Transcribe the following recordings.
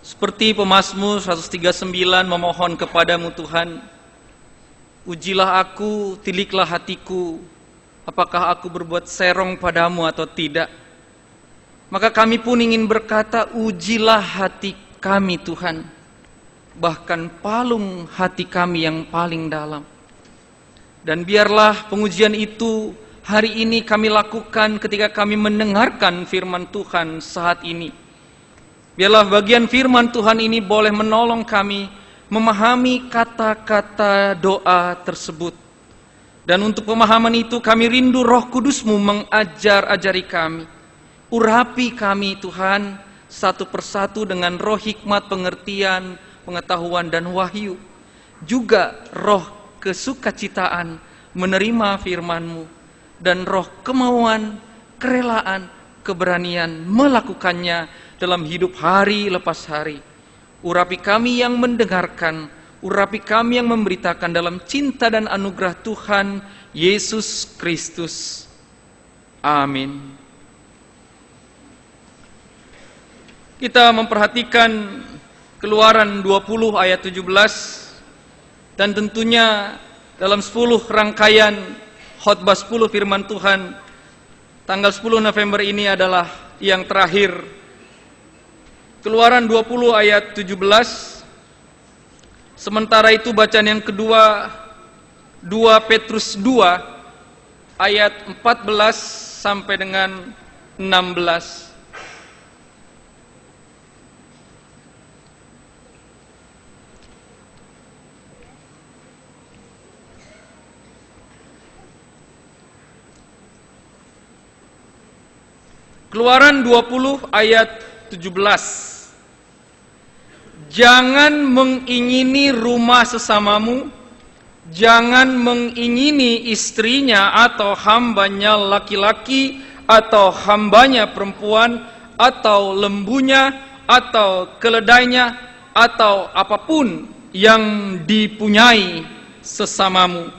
Seperti pemazmur 139 memohon kepadamu Tuhan, ujilah aku, tiliklah hatiku, apakah aku berbuat serong padamu atau tidak. Maka kami pun ingin berkata, ujilah hati kami Tuhan, bahkan palung hati kami yang paling dalam. Dan biarlah pengujian itu hari ini kami lakukan ketika kami mendengarkan firman Tuhan saat ini. Biarlah bagian firman Tuhan ini boleh menolong kami memahami kata-kata doa tersebut. Dan untuk pemahaman itu kami rindu Roh Kudus-Mu mengajar-ajari kami. Urapi kami Tuhan satu persatu dengan roh hikmat, pengertian, pengetahuan dan wahyu. Juga roh kesukacitaan menerima firman-Mu. Dan roh kemauan, kerelaan, keberanian melakukannya dalam hidup hari lepas hari. Urapi kami yang mendengarkan, urapi kami yang memberitakan dalam cinta dan anugerah Tuhan Yesus Kristus. Amin. Kita memperhatikan Keluaran 20 ayat 17, dan tentunya dalam 10 rangkaian khotbah 10 firman Tuhan, tanggal 10 November ini adalah yang terakhir. Keluaran 20 ayat 17. Sementara itu bacaan yang kedua 2 Petrus 2 ayat 14 sampai dengan 16. Keluaran 20 ayat 17. Jangan mengingini rumah sesamamu, jangan mengingini istrinya atau hambanya laki-laki atau hambanya perempuan atau lembunya atau keledainya atau apapun yang dipunyai sesamamu.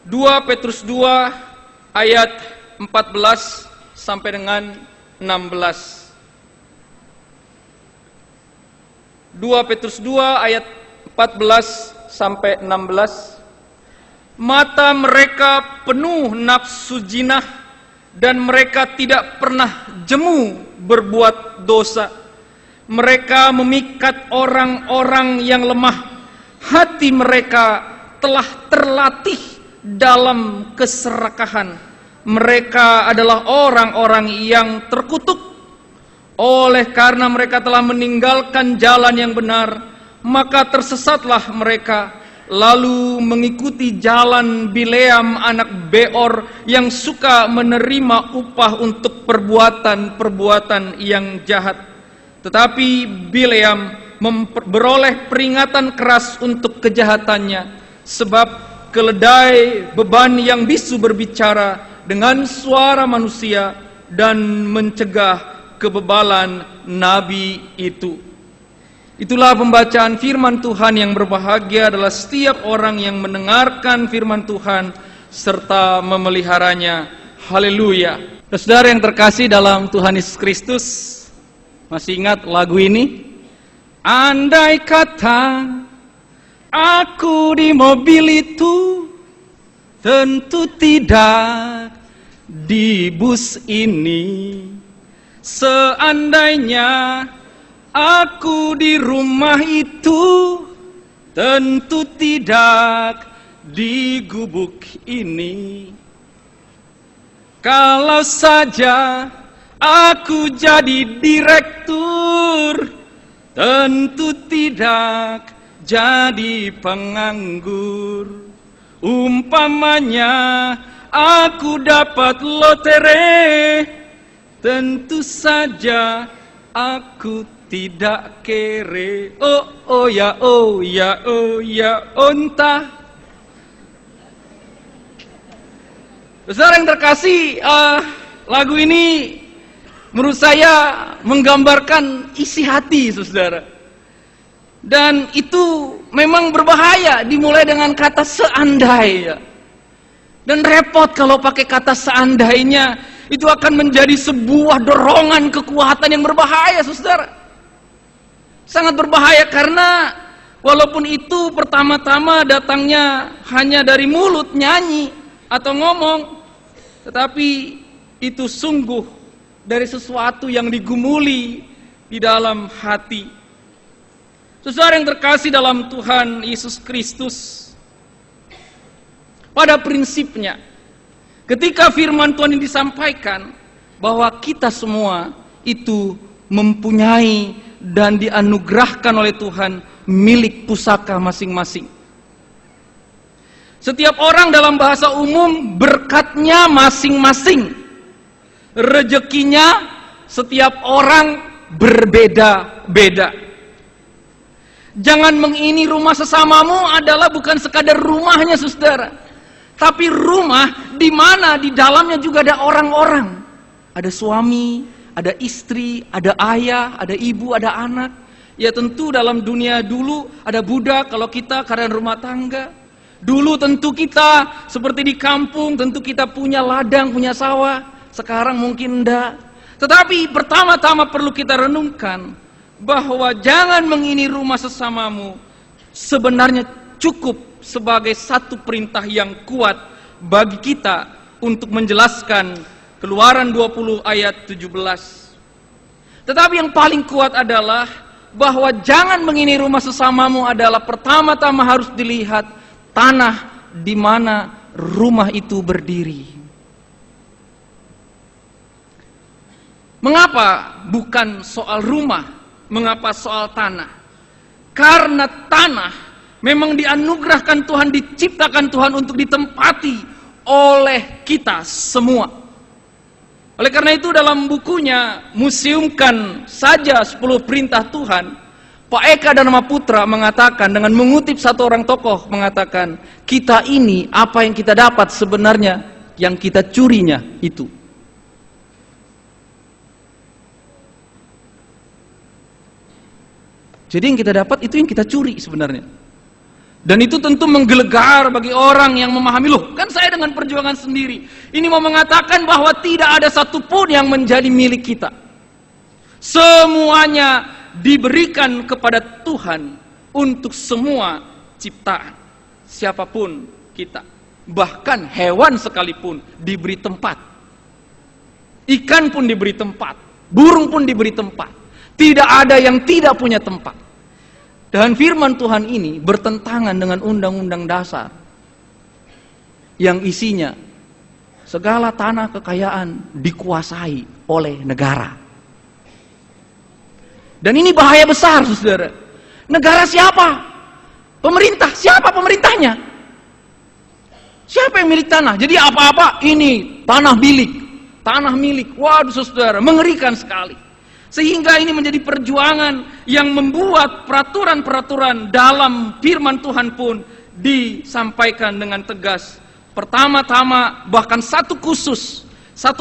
Dua Petrus 2 ayat 14 sampai dengan 16. 2 Petrus 2 ayat 14 sampai 16. Mata mereka penuh nafsu jinah dan mereka tidak pernah jemu berbuat dosa. Mereka memikat orang-orang yang lemah. Hati mereka telah terlatih dalam keserakahan. Mereka adalah orang-orang yang terkutuk. Oleh karena mereka telah meninggalkan jalan yang benar, maka tersesatlah mereka, lalu mengikuti jalan Bileam anak Beor yang suka menerima upah untuk perbuatan-perbuatan yang jahat. Tetapi Bileam beroleh peringatan keras untuk kejahatannya, sebab keledai beban yang bisu berbicara dengan suara manusia dan mencegah kebebalan nabi itu. Itulah pembacaan firman Tuhan. Yang berbahagia adalah setiap orang yang mendengarkan firman Tuhan serta memeliharanya. Haleluya. Saudara yang terkasih dalam Tuhan Yesus Kristus, masih ingat lagu ini? Andai kata aku di mobil itu, tentu tidak di bus ini. Seandainya aku di rumah itu, tentu tidak di gubuk ini. Kalau saja aku jadi direktur, tentu tidak jadi penganggur. Umpamanya aku dapat lotre, tentu saja aku tidak kere. Oh ya, oh ya, oh ya, ontah. Saudara yang terkasih, lagu ini menurut saya menggambarkan isi hati, saudara. Dan itu memang berbahaya dimulai dengan kata seandai. Dan repot kalau pakai kata seandainya. itu akan menjadi sebuah dorongan kekuatan yang berbahaya, saudara. Sangat berbahaya karena walaupun itu pertama-tama datangnya hanya dari mulut, nyanyi atau ngomong, tetapi itu sungguh dari sesuatu yang digumuli di dalam hati. Saudara yang terkasih dalam Tuhan Yesus Kristus, pada prinsipnya ketika firman Tuhan ini disampaikan bahwa kita semua itu mempunyai dan dianugerahkan oleh Tuhan milik pusaka masing-masing. Setiap orang dalam bahasa umum berkatnya masing-masing. Rezekinya setiap orang berbeda-beda. Jangan mengini rumah sesamamu adalah bukan sekadar rumahnya, saudara, tapi rumah di mana di dalamnya juga ada orang-orang. Ada suami, ada istri, ada ayah, ada ibu, ada anak. Ya tentu dalam dunia dulu ada budak kalau kita karena rumah tangga. Dulu tentu kita seperti di kampung, tentu kita punya ladang, punya sawah. Sekarang mungkin enggak. Tetapi pertama-tama perlu kita renungkan bahwa jangan mengini rumah sesamamu sebenarnya cukup sebagai satu perintah yang kuat bagi kita untuk menjelaskan Keluaran 20 ayat 17. Tetapi yang paling kuat adalah bahwa jangan mengini rumah sesamamu adalah pertama-tama harus dilihat tanah di mana rumah itu berdiri. Mengapa bukan soal rumah? Mengapa soal tanah? Karena tanah memang dianugerahkan Tuhan, diciptakan Tuhan untuk ditempati oleh kita semua. Oleh karena itu dalam bukunya Museumkan Saja 10 Perintah Tuhan, Pak Eka Dharmaputra mengatakan dengan mengutip satu orang tokoh mengatakan, kita ini apa yang kita dapat sebenarnya yang kita curinya itu. Jadi yang kita dapat itu yang kita curi sebenarnya. Dan itu tentu menggelegar bagi orang yang memahami, loh kan saya dengan perjuangan sendiri. Ini mau mengatakan bahwa tidak ada satupun yang menjadi milik kita. Semuanya diberikan kepada Tuhan untuk semua ciptaan. Siapapun kita. Bahkan hewan sekalipun diberi tempat. Ikan pun diberi tempat. Burung pun diberi tempat. Tidak ada yang tidak punya tempat. Dan firman Tuhan ini bertentangan dengan undang-undang dasar yang isinya segala tanah kekayaan dikuasai oleh negara. Dan ini bahaya besar, saudara. Negara siapa? Pemerintah. Siapa pemerintahnya? Siapa yang milik tanah? Jadi apa-apa ini tanah milik. Tanah milik. Waduh, saudara, mengerikan sekali. Sehingga ini menjadi perjuangan yang membuat peraturan-peraturan dalam firman Tuhan pun disampaikan dengan tegas. Pertama-tama bahkan satu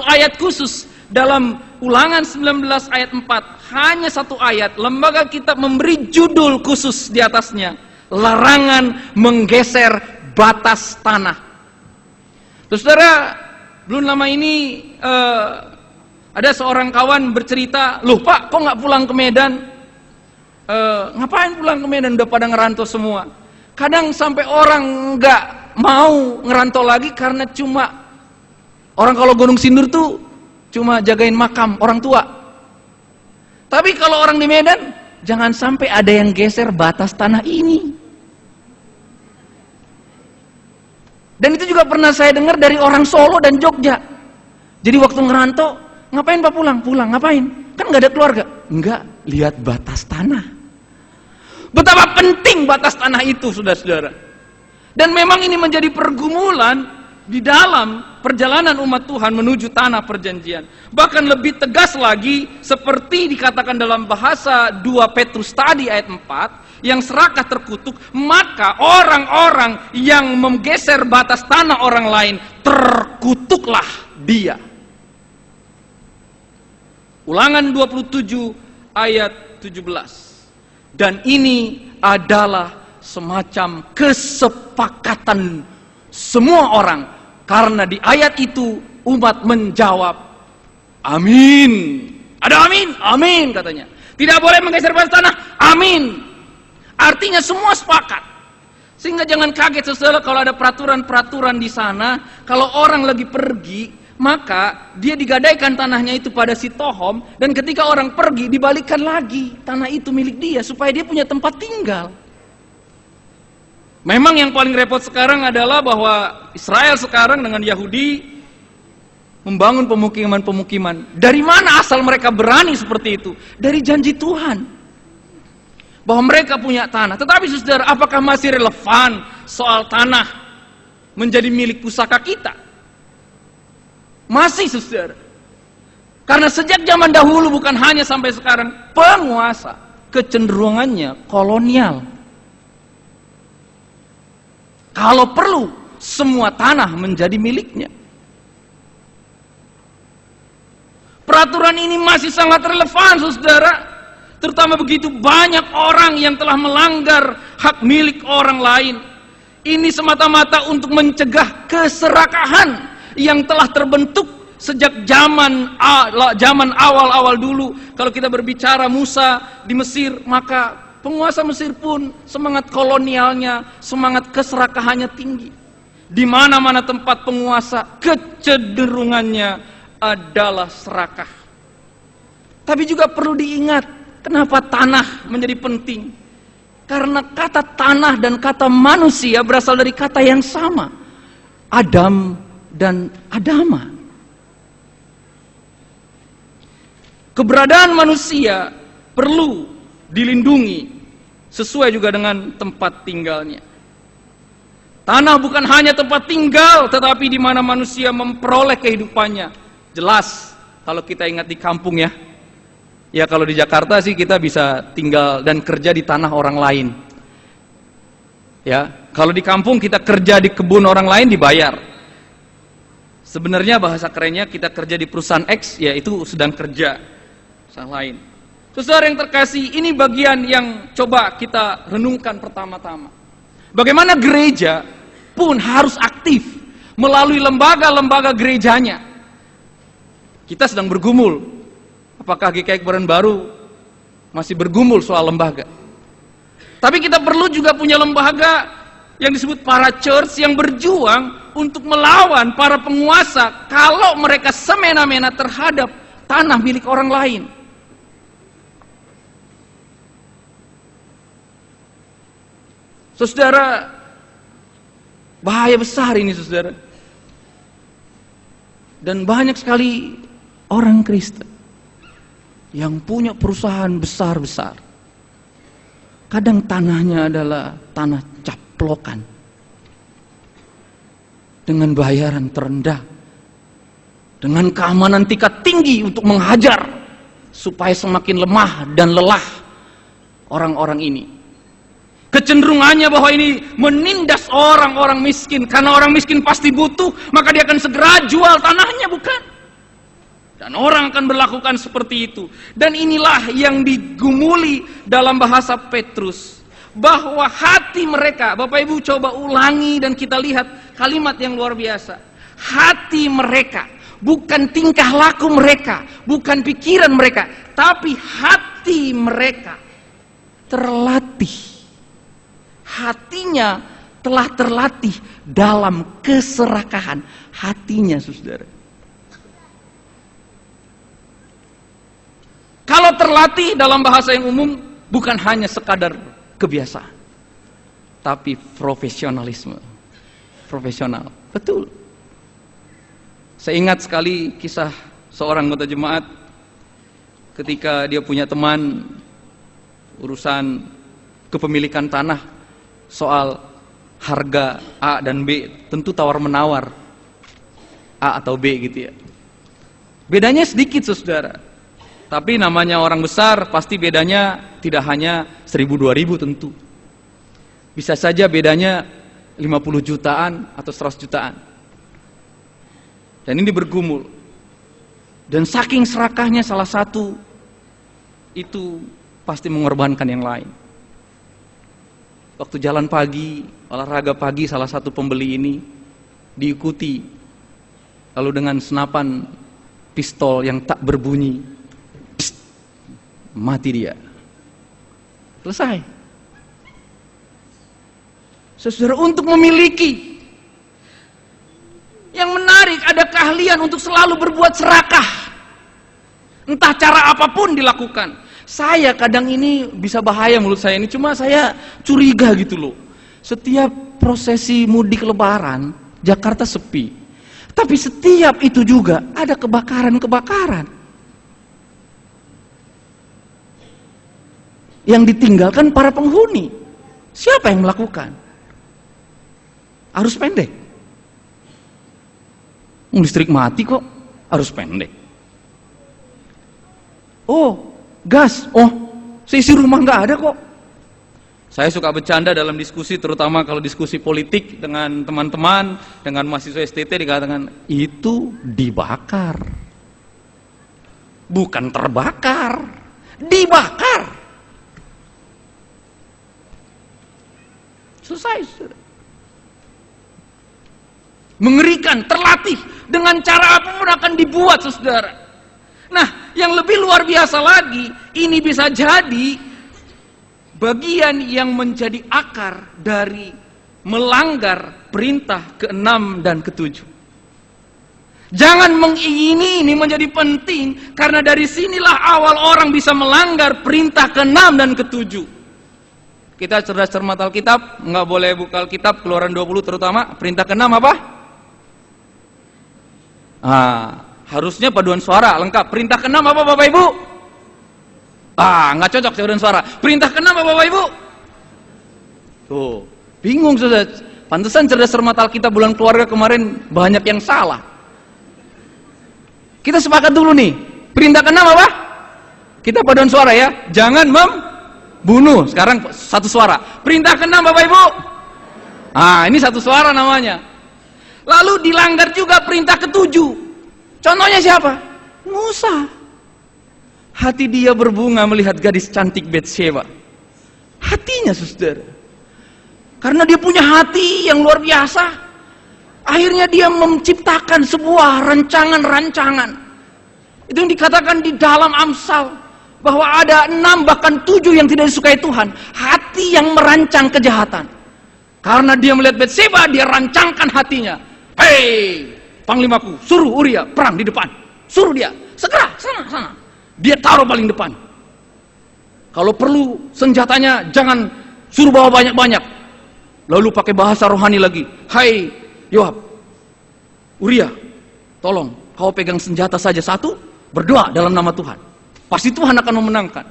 ayat khusus dalam Ulangan 19 ayat 4, hanya satu ayat, lembaga kitab memberi judul khusus di atasnya, larangan menggeser batas tanah. Terus saudara, belum lama ini ada seorang kawan bercerita, loh Pak, kok nggak pulang ke Medan? Ngapain pulang ke Medan? Udah pada ngerantau semua. Kadang sampai orang nggak mau ngerantau lagi karena cuma orang kalau Gunung Sindur tuh cuma jagain makam orang tua. Tapi kalau orang di Medan, jangan sampai ada yang geser batas tanah ini. Dan itu juga pernah saya dengar dari orang Solo dan Jogja. Jadi waktu ngerantau, ngapain Pak pulang? Pulang, ngapain? Kan nggak ada keluarga. Enggak, lihat batas tanah. Betapa penting batas tanah itu, saudara-saudara. Dan memang ini menjadi pergumulan di dalam perjalanan umat Tuhan menuju tanah perjanjian. Bahkan lebih tegas lagi, seperti dikatakan dalam bahasa 2 Petrus tadi ayat 4, yang serakah terkutuk, maka orang-orang yang menggeser batas tanah orang lain, terkutuklah dia. Ulangan 27 ayat 17. Dan ini adalah semacam kesepakatan semua orang. Karena di ayat itu umat menjawab, Amin. Ada amin? Amin katanya. Tidak boleh menggeser batas tanah? Amin. Artinya semua sepakat. Sehingga jangan kaget saudara kalau ada peraturan-peraturan di sana. Kalau orang lagi pergi, maka dia digadaikan tanahnya itu pada si tohom. Dan ketika orang pergi, dibalikkan lagi tanah itu milik dia supaya dia punya tempat tinggal. Memang yang paling repot sekarang adalah bahwa Israel sekarang dengan Yahudi membangun pemukiman-pemukiman. Dari mana asal mereka berani seperti itu? Dari janji Tuhan bahwa mereka punya tanah. Tetapi saudara, apakah masih relevan soal tanah menjadi milik pusaka kita? Masih saudara. Karena sejak zaman dahulu, bukan hanya sampai sekarang, penguasa kecenderungannya kolonial. Kalau perlu, semua tanah menjadi miliknya. Peraturan ini masih sangat relevan, saudara. Terutama begitu banyak orang yang telah melanggar hak milik orang lain. Ini semata-mata untuk mencegah keserakahan yang telah terbentuk sejak zaman awal-awal dulu. Kalau kita berbicara Musa di Mesir, maka penguasa Mesir pun semangat kolonialnya, semangat keserakahannya tinggi. Di mana-mana tempat penguasa, kecenderungannya adalah serakah. Tapi juga perlu diingat, kenapa tanah menjadi penting? Karena kata tanah dan kata manusia berasal dari kata yang sama, Adam dan Adama. Keberadaan manusia perlu dilindungi sesuai juga dengan tempat tinggalnya. Tanah bukan hanya tempat tinggal, tetapi di mana manusia memperoleh kehidupannya. Jelas kalau kita ingat di kampung ya. Ya kalau di Jakarta sih kita bisa tinggal dan kerja di tanah orang lain. Ya, kalau di kampung kita kerja di kebun orang lain dibayar. Sebenarnya bahasa kerennya kita kerja di perusahaan X, ya itu sedang kerja perusahaan lain. Saudara yang terkasih, ini bagian yang coba kita renungkan pertama-tama. Bagaimana gereja pun harus aktif melalui lembaga-lembaga gerejanya. Kita sedang bergumul. Apakah GKI Kebaran Baru masih bergumul soal lembaga? Tapi kita perlu juga punya lembaga yang disebut para church yang berjuang untuk melawan para penguasa kalau mereka semena-mena terhadap tanah milik orang lain. Saudara, bahaya besar ini saudara. Dan banyak sekali orang Kristen yang punya perusahaan besar-besar. Kadang tanahnya adalah tanah caplokan dengan bayaran terendah, dengan keamanan tingkat tinggi untuk menghajar supaya semakin lemah dan lelah orang-orang ini. Kecenderungannya bahwa ini menindas orang-orang miskin, karena orang miskin pasti butuh, maka dia akan segera jual tanahnya, bukan? Dan orang akan berlakukan seperti itu. Dan inilah yang digumuli dalam bahasa Petrus, bahwa hati mereka, Bapak Ibu coba ulangi dan kita lihat kalimat yang luar biasa. Hati mereka, bukan tingkah laku mereka, bukan pikiran mereka, tapi hati mereka terlatih. Hatinya telah terlatih dalam keserakahan. Hatinya, saudara. Kalau terlatih dalam bahasa yang umum, bukan hanya sekadar kebiasaan, tapi profesionalisme. Profesional, betul. Saya ingat sekali kisah seorang anggota jemaat ketika dia punya teman urusan kepemilikan tanah, soal harga A dan B, tentu tawar-menawar A atau B gitu ya. Bedanya sedikit saudara. Tapi namanya orang besar pasti bedanya tidak hanya 1.000-2.000 tentu. Bisa saja bedanya 50 jutaan atau 100 jutaan. Dan ini bergumul. Dan saking serakahnya salah satu itu pasti mengorbankan yang lain. Waktu jalan pagi, olahraga pagi, salah satu pembeli ini diikuti. Lalu dengan senapan pistol yang tak berbunyi. Psst, mati dia. Selesai. Saudara, untuk memiliki yang menarik, ada keahlian untuk selalu berbuat serakah. Entah cara apapun dilakukan. Saya kadang ini bisa bahaya menurut saya ini, cuma saya curiga gitu loh. Setiap prosesi mudik lebaran, Jakarta sepi. Tapi setiap itu juga ada kebakaran-kebakaran. Yang ditinggalkan para penghuni. Siapa yang melakukan? Arus pendek. Listrik mati kok, arus pendek. Oh, gas. Oh, seisi rumah nggak ada kok. Saya suka bercanda dalam diskusi, terutama kalau diskusi politik dengan teman-teman, dengan mahasiswa STT, dikatakan itu dibakar. Bukan terbakar, dibakar. Selesai. Mengerikan, terlatih, dengan cara apapun akan dibuat, saudara. Nah, yang lebih luar biasa lagi, ini bisa jadi bagian yang menjadi akar dari melanggar perintah ke-6 dan ke-7. Jangan mengingini, ini menjadi penting, karena dari sinilah awal orang bisa melanggar perintah ke-6 dan ke-7. Kita cerdas cermat Alkitab, nggak boleh buka Alkitab, Keluaran 20 terutama, perintah ke-6 apa? Harusnya paduan suara, lengkap. Perintah ke-6 apa Bapak Ibu? Nggak cocok paduan suara. Perintah ke-6 apa Bapak Ibu? Tuh, bingung sudah. Pantesan cerdas cermat Alkitab bulan keluarga kemarin banyak yang salah. Kita sepakat dulu nih. Perintah ke-6 apa? Kita paduan suara ya. Jangan membunuh. Sekarang satu suara. Perintah ke-6 Bapak Ibu? Ini satu suara namanya. Lalu dilanggar juga perintah ke-7. Contohnya siapa? Musa. Hati dia berbunga melihat gadis cantik Batsheba. Hatinya, saudara. Karena dia punya hati yang luar biasa. Akhirnya dia menciptakan sebuah rancangan-rancangan. Itu yang dikatakan di dalam Amsal. Bahwa ada 6 bahkan 7 yang tidak disukai Tuhan. Hati yang merancang kejahatan. Karena dia melihat Batsheba, dia rancangkan hatinya. Hei, panglimaku, suruh Uria perang di depan. Suruh dia, segera, sana. Dia taruh paling depan. Kalau perlu senjatanya jangan suruh bawa banyak-banyak. Lalu pakai bahasa rohani lagi. Hai Yoab, Uria, tolong kau pegang senjata saja satu, berdoa dalam nama Tuhan. Pasti Tuhan akan memenangkan.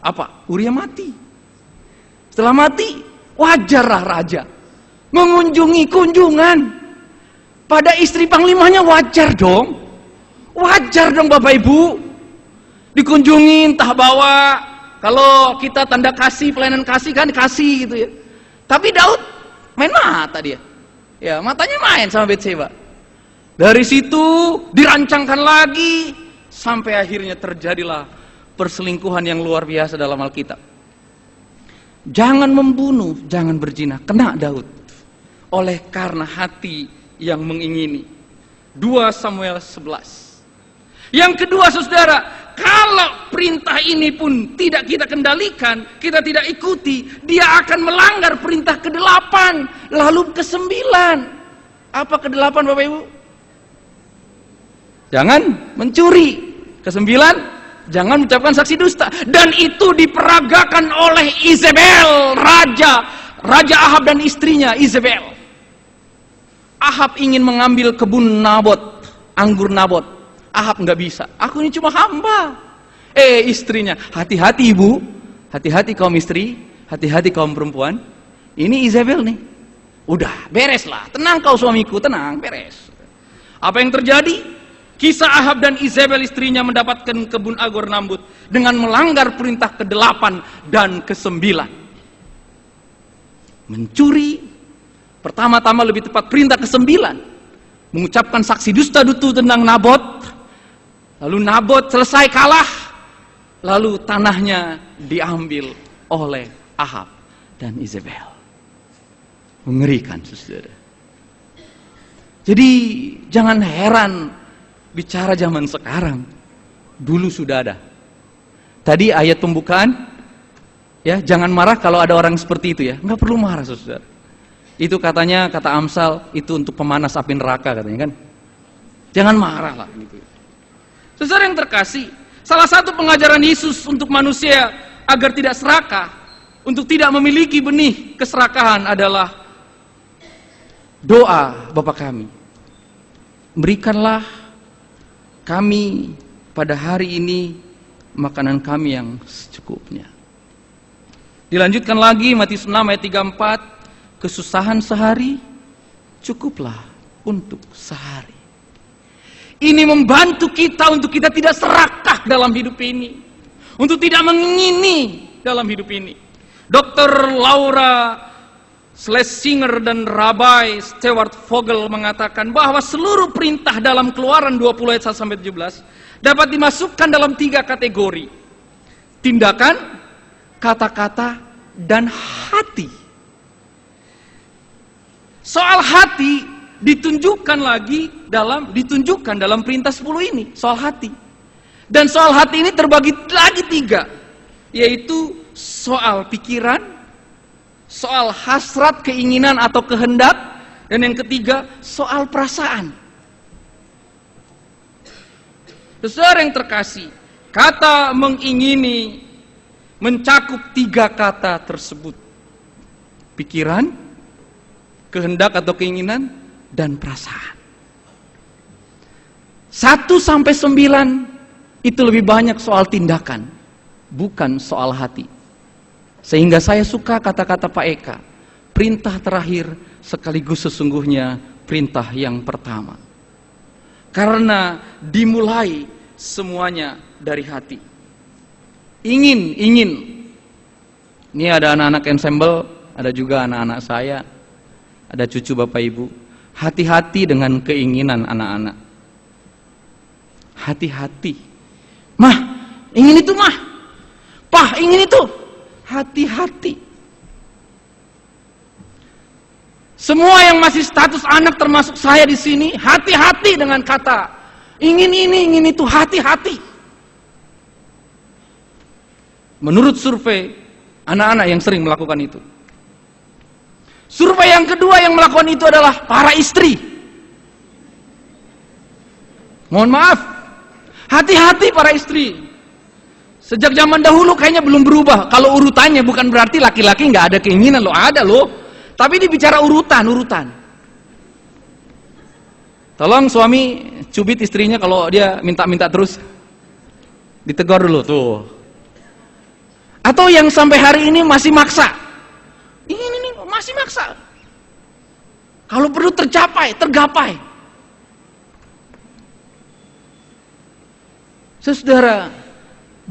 Apa? Uria mati. Setelah mati, wajarlah raja mengunjungi kunjungan pada istri panglimanya. Wajar dong Bapak Ibu. Dikunjungi, entah bawa, kalau kita tanda kasih, pelayanan kasih kan kasih gitu ya. Tapi Daud main mata dia. Ya, matanya main sama Batsheba. Dari situ dirancangkan lagi sampai akhirnya terjadilah perselingkuhan yang luar biasa dalam Alkitab. Jangan membunuh, jangan berzina, kena Daud. Oleh karena hati yang mengingini. 2 Samuel 11. Yang kedua, saudara, kalau perintah ini pun tidak kita kendalikan, kita tidak ikuti, dia akan melanggar perintah ke-8, lalu ke-9. Apa ke-8 Bapak Ibu? Jangan mencuri. Ke-9, jangan mengucapkan saksi dusta. Dan itu diperagakan oleh Izebel, Raja Ahab dan istrinya Izebel. Ahab ingin mengambil kebun Nabot, anggur Nabot. Ahab nggak bisa. Aku ini cuma hamba. Istrinya, hati-hati ibu, hati-hati kaum istri, hati-hati kaum perempuan. Ini Izebel nih. Udah, bereslah. Tenang kau suamiku, tenang, beres. Apa yang terjadi? Kisah Ahab dan Izebel istrinya mendapatkan kebun anggur Nabot dengan melanggar perintah ke-8 dan ke-9. Mencuri. Pertama-tama lebih tepat perintah ke-9. Mengucapkan saksi dusta tentang Nabot. Lalu Nabot selesai kalah. Lalu tanahnya diambil oleh Ahab dan Izebel. Mengerikan, saudara. Jadi jangan heran bicara zaman sekarang. Dulu sudah ada. Tadi ayat pembukaan, ya, jangan marah kalau ada orang seperti itu ya. Nggak perlu marah, saudara. Itu katanya, kata Amsal, itu untuk pemanas api neraka katanya kan. Jangan marah lah gitu. Saudara yang terkasih, salah satu pengajaran Yesus untuk manusia agar tidak serakah, untuk tidak memiliki benih keserakahan adalah doa Bapa kami. Berikanlah kami pada hari ini makanan kami yang secukupnya. Dilanjutkan lagi Matius 6 ayat 34, kesusahan sehari cukuplah untuk sehari. Ini membantu kita untuk kita tidak serakah dalam hidup ini, untuk tidak mengingini dalam hidup ini. Dr. Laura Schlesinger dan Rabbi Stewart Vogel mengatakan bahwa seluruh perintah dalam Keluaran 20 ayat 1-17 dapat dimasukkan dalam 3 kategori: tindakan, kata-kata, dan hati. Soal hati ditunjukkan dalam perintah 10 ini, soal hati. Dan soal hati ini terbagi lagi 3, yaitu soal pikiran, soal hasrat, keinginan atau kehendak, dan yang ketiga soal perasaan. Saudara yang terkasih, kata mengingini mencakup 3 kata tersebut: pikiran, kehendak atau keinginan, dan perasaan. 1-9 itu lebih banyak soal tindakan, bukan soal hati. Sehingga saya suka kata-kata Pak Eka, perintah terakhir sekaligus sesungguhnya perintah yang pertama. Karena dimulai semuanya dari hati. Ingin. Ini ada anak-anak ensemble, ada juga anak-anak saya, ada cucu Bapak Ibu. Hati-hati dengan keinginan anak-anak. Hati-hati. Mah, ingin itu mah. Pah, ingin itu. Hati-hati. Semua yang masih status anak termasuk saya di sini, hati-hati dengan kata ingin ini, ingin itu, hati-hati. Menurut survei, anak-anak yang sering melakukan itu. Survei yang kedua yang melakukan itu adalah para istri. Mohon maaf, hati-hati para istri. Sejak zaman dahulu kayaknya belum berubah. Kalau urutannya bukan berarti laki-laki nggak ada keinginan loh, ada loh. Tapi dibicara urutan. Tolong suami cubit istrinya kalau dia minta-minta terus. Ditegur dulu tuh. Atau yang sampai hari ini masih maksa. Ini masih maksa. Kalau perlu tergapai. Saudara,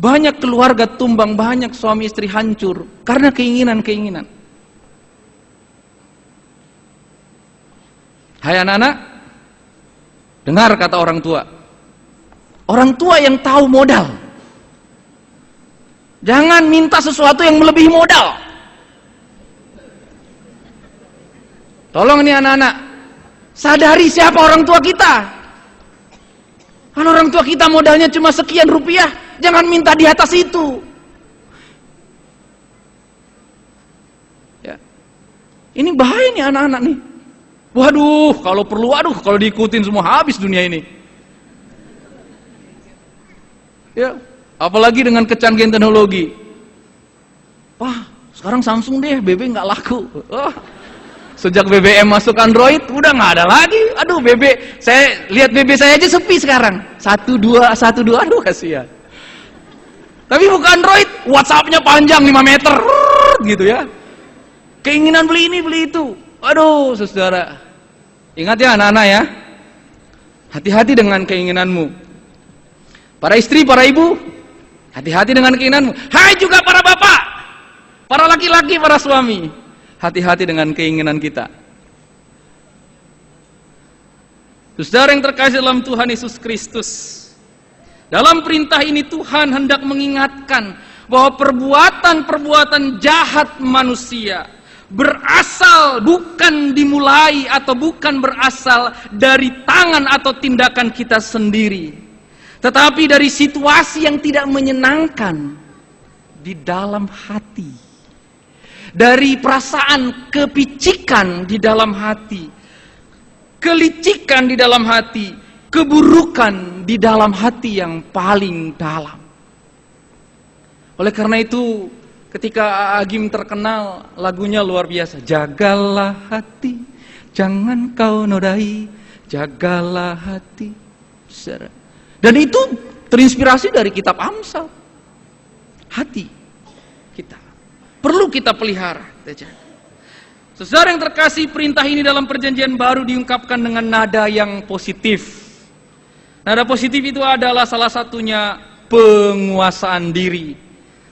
banyak keluarga tumbang, banyak suami istri hancur karena keinginan-keinginan. Hai anak-anak, dengar kata orang tua. Orang tua yang tahu modal. Jangan minta sesuatu yang melebihi modal. Tolong nih anak-anak, sadari siapa orang tua kita. Kalau orang tua kita modalnya cuma sekian rupiah, jangan minta di atas itu. Ya. Ini bahaya nih anak-anak nih. Waduh, kalau perlu, kalau diikutin semua habis dunia ini. Ya, apalagi dengan kecanggihan teknologi. Wah, sekarang Samsung deh, BB nggak laku. Sejak BBM masuk Android, udah nggak ada lagi. Aduh, BB, saya lihat BB saya aja sepi sekarang. 1-2, aduh kasihan. Tapi bukan Android, WhatsApp-nya panjang 5 meter, gitu ya. Keinginan beli ini, beli itu. Aduh, saudara. Ingat ya anak-anak ya. Hati-hati dengan keinginanmu. Para istri, para ibu, hati-hati dengan keinginanmu. Hai juga para bapak, para laki-laki, para suami. Hati-hati dengan keinginan kita. Saudara yang terkasih dalam Tuhan Yesus Kristus, dalam perintah ini Tuhan hendak mengingatkan bahwa perbuatan-perbuatan jahat manusia, berasal bukan dimulai atau bukan berasal dari tangan atau tindakan kita sendiri, tetapi dari situasi yang tidak menyenangkan di dalam hati, dari perasaan kepicikan di dalam hati, kelicikan di dalam hati, keburukan di dalam hati yang paling dalam. Oleh karena itu, ketika Agim terkenal, lagunya luar biasa. Jagalah hati, jangan kau nodai, jagalah hati. Dan itu terinspirasi dari kitab Amsal. Hati kita perlu kita pelihara. Saudara yang terkasih, perintah ini dalam perjanjian baru diungkapkan dengan nada yang positif. Nada positif itu adalah salah satunya penguasaan diri.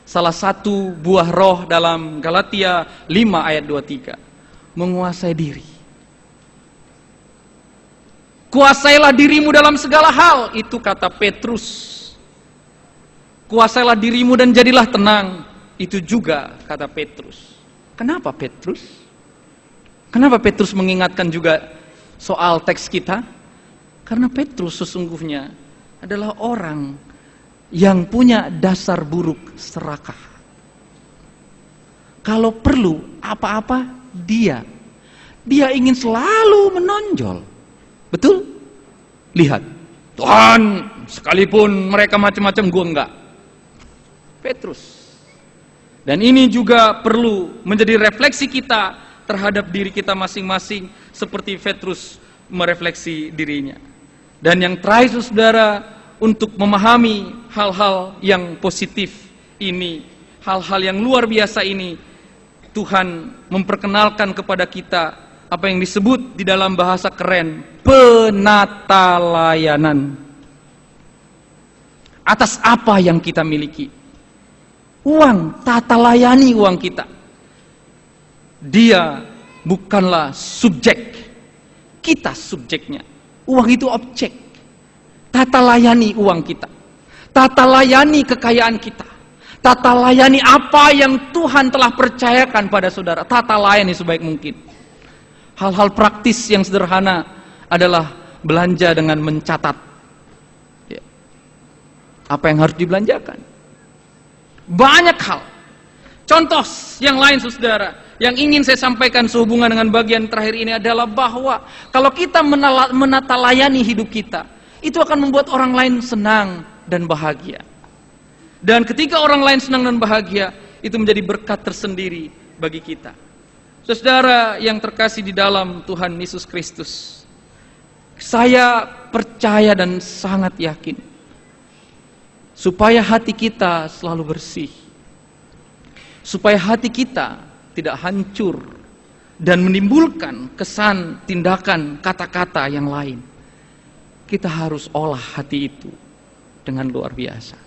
Salah satu buah roh dalam Galatia 5 ayat 23. Menguasai diri. Kuasailah dirimu dalam segala hal, itu kata Petrus. Kuasailah dirimu dan jadilah tenang, itu juga kata Petrus. Kenapa Petrus? Kenapa Petrus mengingatkan juga soal teks kita? Karena Petrus sesungguhnya adalah orang yang punya dasar buruk serakah. Kalau perlu apa-apa dia ingin selalu menonjol. Betul? Lihat, Tuhan, sekalipun mereka macam-macam, gua enggak. Petrus. Dan ini juga perlu menjadi refleksi kita terhadap diri kita masing-masing, seperti Petrus merefleksi dirinya. Dan yang terakhir saudara, untuk memahami hal-hal yang positif ini, hal-hal yang luar biasa ini, Tuhan memperkenalkan kepada kita apa yang disebut di dalam bahasa keren, penata layanan. Atas apa yang kita miliki? Uang, tata layani uang kita. Dia bukanlah subjek, kita subjeknya. Uang itu objek. Tata layani uang kita, tata layani kekayaan kita, tata layani apa yang Tuhan telah percayakan pada saudara. Tata layani sebaik mungkin. Hal-hal praktis yang sederhana adalah belanja dengan mencatat apa yang harus dibelanjakan. Banyak hal. Contoh yang lain saudara, yang ingin saya sampaikan sehubungan dengan bagian terakhir ini adalah bahwa kalau kita menata layani hidup kita, itu akan membuat orang lain senang dan bahagia. Dan ketika orang lain senang dan bahagia, itu menjadi berkat tersendiri bagi kita. Saudara yang terkasih di dalam Tuhan Yesus Kristus, saya percaya dan sangat yakin, supaya hati kita selalu bersih, supaya hati kita tidak hancur dan menimbulkan kesan, tindakan, kata-kata yang lain, kita harus olah hati itu dengan luar biasa.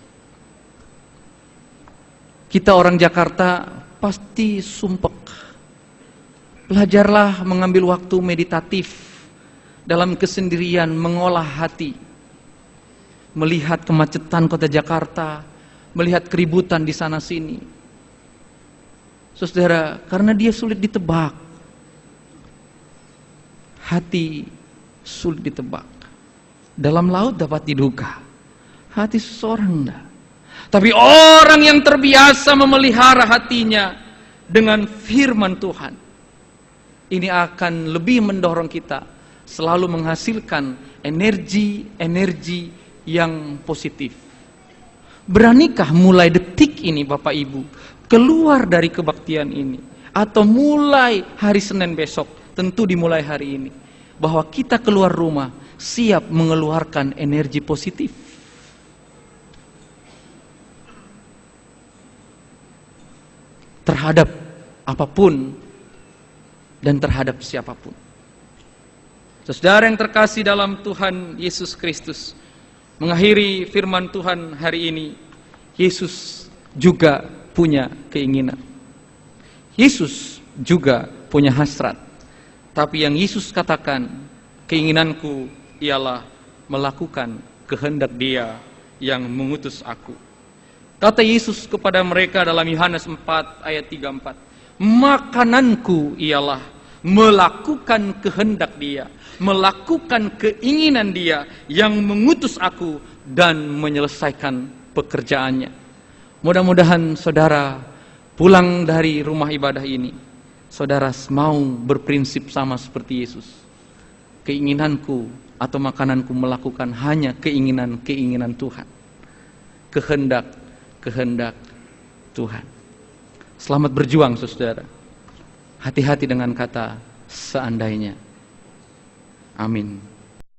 Kita orang Jakarta pasti sumpek. Belajarlah mengambil waktu meditatif dalam kesendirian, mengolah hati, melihat kemacetan kota Jakarta, melihat keributan di sana sini. Saudara, karena dia sulit ditebak, hati sulit ditebak. Dalam laut dapat diduga, hati seseorang enggak. Tapi orang yang terbiasa memelihara hatinya dengan firman Tuhan, ini akan lebih mendorong kita selalu menghasilkan energi-energi yang positif. Beranikah mulai detik ini Bapak Ibu keluar dari kebaktian ini, atau mulai hari Senin besok, tentu dimulai hari ini, bahwa kita keluar rumah siap mengeluarkan energi positif. Terhadap apapun dan terhadap siapapun. Saudara yang terkasih dalam Tuhan Yesus Kristus, mengakhiri firman Tuhan hari ini, Yesus juga punya keinginan. Yesus juga punya hasrat. Tapi yang Yesus katakan, keinginanku ialah melakukan kehendak Dia yang mengutus aku. Kata Yesus kepada mereka dalam Yohanes 4 ayat 34, Makananku ialah melakukan kehendak Dia, melakukan keinginan Dia yang mengutus aku dan menyelesaikan pekerjaannya. Mudah-mudahan saudara pulang dari rumah ibadah ini, saudara mau berprinsip sama seperti Yesus. Keinginanku atau makananku melakukan hanya keinginan-keinginan Tuhan. Kehendak Tuhan. Selamat berjuang saudara. Hati-hati dengan kata seandainya. Amin.